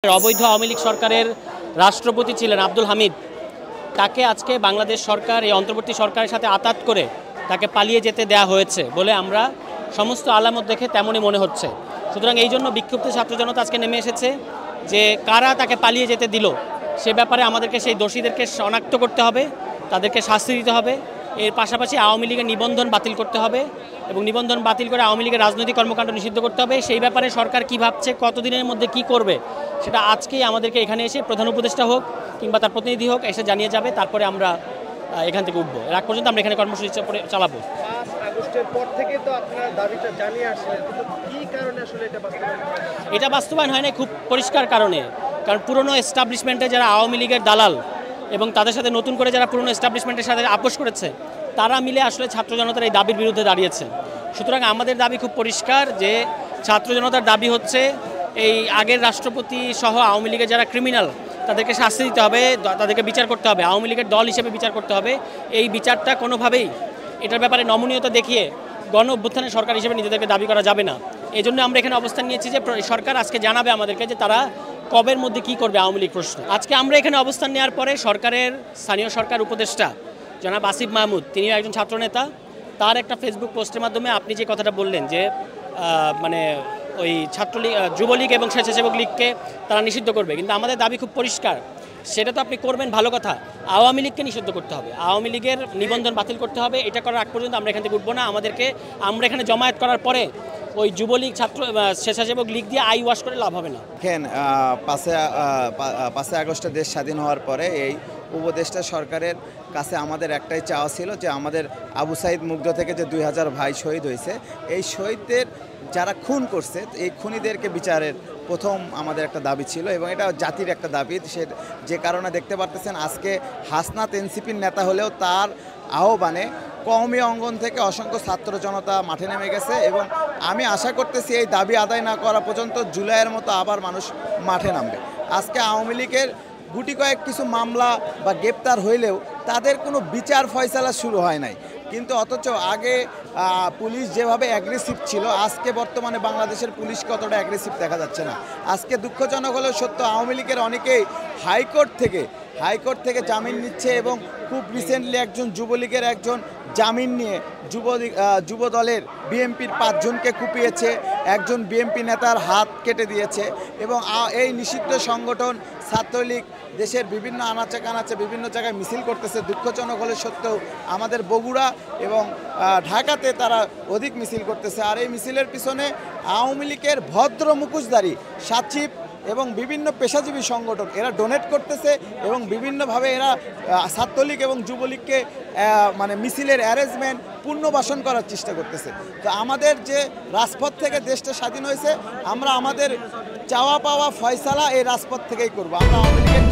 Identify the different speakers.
Speaker 1: অবৈধ আওয়ামী লীগ সরকারের রাষ্ট্রপতি ছিলেন আব্দুল হামিদ, তাকে আজকে বাংলাদেশ সরকার এই অন্তর্বর্তী সরকারের সাথে আঁতাত করে তাকে পালিয়ে যেতে দেয়া হয়েছে বলে আমরা সমস্ত আলামত দেখে তেমনই মনে হচ্ছে। সুতরাং এই জন্য বিক্ষুব্ধ ছাত্র জনতা আজকে নেমে এসেছে যে কারা তাকে পালিয়ে যেতে দিল সে ব্যাপারে আমাদেরকে সেই দোষীদেরকে শনাক্ত করতে হবে, তাদেরকে শাস্তি দিতে হবে। এর পাশাপাশি আওয়ামী লীগের নিবন্ধন বাতিল করতে হবে এবং নিবন্ধন বাতিল করে আওয়ামী লীগের রাজনৈতিক কর্মকাণ্ড নিষিদ্ধ করতে হবে। সেই ব্যাপারে সরকার কী ভাবছে, কতদিনের মধ্যে কি করবে, সেটা আজকেই আমাদেরকে এখানে এসে প্রধান উপদেষ্টা হোক কিংবা তার প্রতিনিধি হোক এসে জানিয়ে যাবে, তারপরে আমরা এখান থেকে উঠবো। এর আগ পর্যন্ত আমরা এখানে কর্মসূচি চালাবো।
Speaker 2: 5 আগস্টের পর থেকে তো আপনারা দাবিটা জানিয়ে আসছিলেন, কিন্তু কী কারণে আসলে
Speaker 1: এটা বাস্তবায়ন হয় না? খুব পরিষ্কার কারণে, কারণ পুরনো এস্টাবলিশমেন্টে যারা আওয়ামী লীগের দালাল এবং তাদের সাথে নতুন করে যারা পুরনো এস্টাবলিশমেন্টের সাথে আপোষ করেছে তারা মিলে আসলে ছাত্র জনতার এই দাবির বিরুদ্ধে দাঁড়িয়েছে। সুতরাং আমাদের দাবি খুব পরিষ্কার যে ছাত্র জনতার দাবি হচ্ছে এই আগের রাষ্ট্রপতি সহ আওয়ামী লীগের যারা ক্রিমিনাল তাদেরকে শাস্তি দিতে হবে, তাদেরকে বিচার করতে হবে, আওয়ামী লীগের দল হিসেবে বিচার করতে হবে। এই বিচারটা কোনোভাবেই এটার ব্যাপারে নমনীয়তা দেখিয়ে গণ অভ্যুত্থানের সরকার হিসেবে নিজেদেরকে দাবি করা যাবে না। এই জন্য আমরা এখানে অবস্থান নিয়েছি যে সরকার আজকে জানাবে আমাদেরকে যে তারা কবের মধ্যে কি করবে আওয়ামী লীগ প্রশ্ন। আজকে আমরা এখানে অবস্থান নেওয়ার পরে সরকারের স্থানীয় সরকার উপদেষ্টা জনাব আসিফ মাহমুদ, তিনিও একজন ছাত্রনেতা, তার একটা ফেসবুক পোস্টের মাধ্যমে আপনি যে কথাটা বললেন যে মানে ওই ছাত্রলীগ, যুবলীগ এবং স্বেচ্ছাসেবক লীগকে তারা নিষিদ্ধ করবে, কিন্তু আমাদের দাবি খুব পরিষ্কার, সেটা তো আপনি করবেন ভালো কথা, আওয়ামী লীগকে নিষিদ্ধ করতে হবে, আওয়ামী লীগের নিবন্ধন বাতিল করতে হবে। এটা করার আগ পর্যন্ত আমরা এখান থেকে উঠবো না। আমরা এখানে জমায়েত করার পরে ওই যুবলীগ ছাত্র স্বেচ্ছাসেবক লীগ দিয়ে আই ওয়াশ করে লাভ হবে না।
Speaker 3: দেখেন, 5 আগস্টে দেশ স্বাধীন হওয়ার পরে এই উপদেষ্টা সরকারের কাছে আমাদের একটাই চাওয়া ছিল যে আমাদের আবু সাইদ মুগ্ধ থেকে যে 2000 ভাই শহীদ হয়েছে, এই শহীদদের যারা খুন করছে এই খুনিদেরকে বিচারের প্রথম আমাদের একটা দাবি ছিল এবং এটা জাতির একটা দাবি। যে কারণে দেখতে পারতেছেন আজকে হাসনাত এনসিপির নেতা হলেও তার আহ্বানে কওমি অঙ্গন থেকে অসংখ্য ছাত্র জনতা মাঠে নেমে গেছে এবং আমি আশা করতেছি এই দাবি আদায় না করা পর্যন্ত জুলাইয়ের মতো আবার মানুষ মাঠে নামবে। আজকে আওয়ামী লীগের গুটি কয়েক কিছু মামলা বা গ্রেপ্তার হইলেও তাদের কোনো বিচার ফয়সালা শুরু হয় নাই, কিন্তু অথচ আগে পুলিশ যেভাবে অ্যাগ্রেসিভ ছিল আজকে বর্তমানে বাংলাদেশের পুলিশকে অতটা অ্যাগ্রেসিভ দেখা যাচ্ছে না। আজকে দুঃখজনক হলেও সত্য, আওয়ামী লীগের অনেকেই হাইকোর্ট থেকে জামিন নিচ্ছে এবং খুব রিসেন্টলি একজন যুবলীগের একজন জামিন নিয়ে যুব দলের বিএনপির 5 জনকে কুপিয়েছে, একজন বিএনপি নেতার হাত কেটে দিয়েছে এবং এই নিষিদ্ধ সংগঠন ছাত্রলীগ দেশের বিভিন্ন আনাচে কানাচে বিভিন্ন জায়গায় মিছিল করতেছে। দুঃখজনক হলে সত্ত্বেও আমাদের বগুড়া এবং ঢাকাতে তারা অধিক মিছিল করতেছে। আর এই মিছিলের পিছনে আওয়ামী লীগের ভদ্র মুখোশধারী সচিব এবং বিভিন্ন পেশাজীবী সংগঠন এরা ডোনেট করতেছে এবং বিভিন্নভাবে এরা ছাত্রলীগ এবং যুবলীগকে মানে মিছিলের অ্যারেঞ্জমেন্ট পুনর্বাসন করার চেষ্টা করতেছে। তো আমাদের যে রাজপথ থেকে দেশটা স্বাধীন হয়েছে, আমরা আমাদের চাওয়া পাওয়া ফয়সালা এই রাজপথ থেকেই করবো। আমরা আওয়ামী লীগের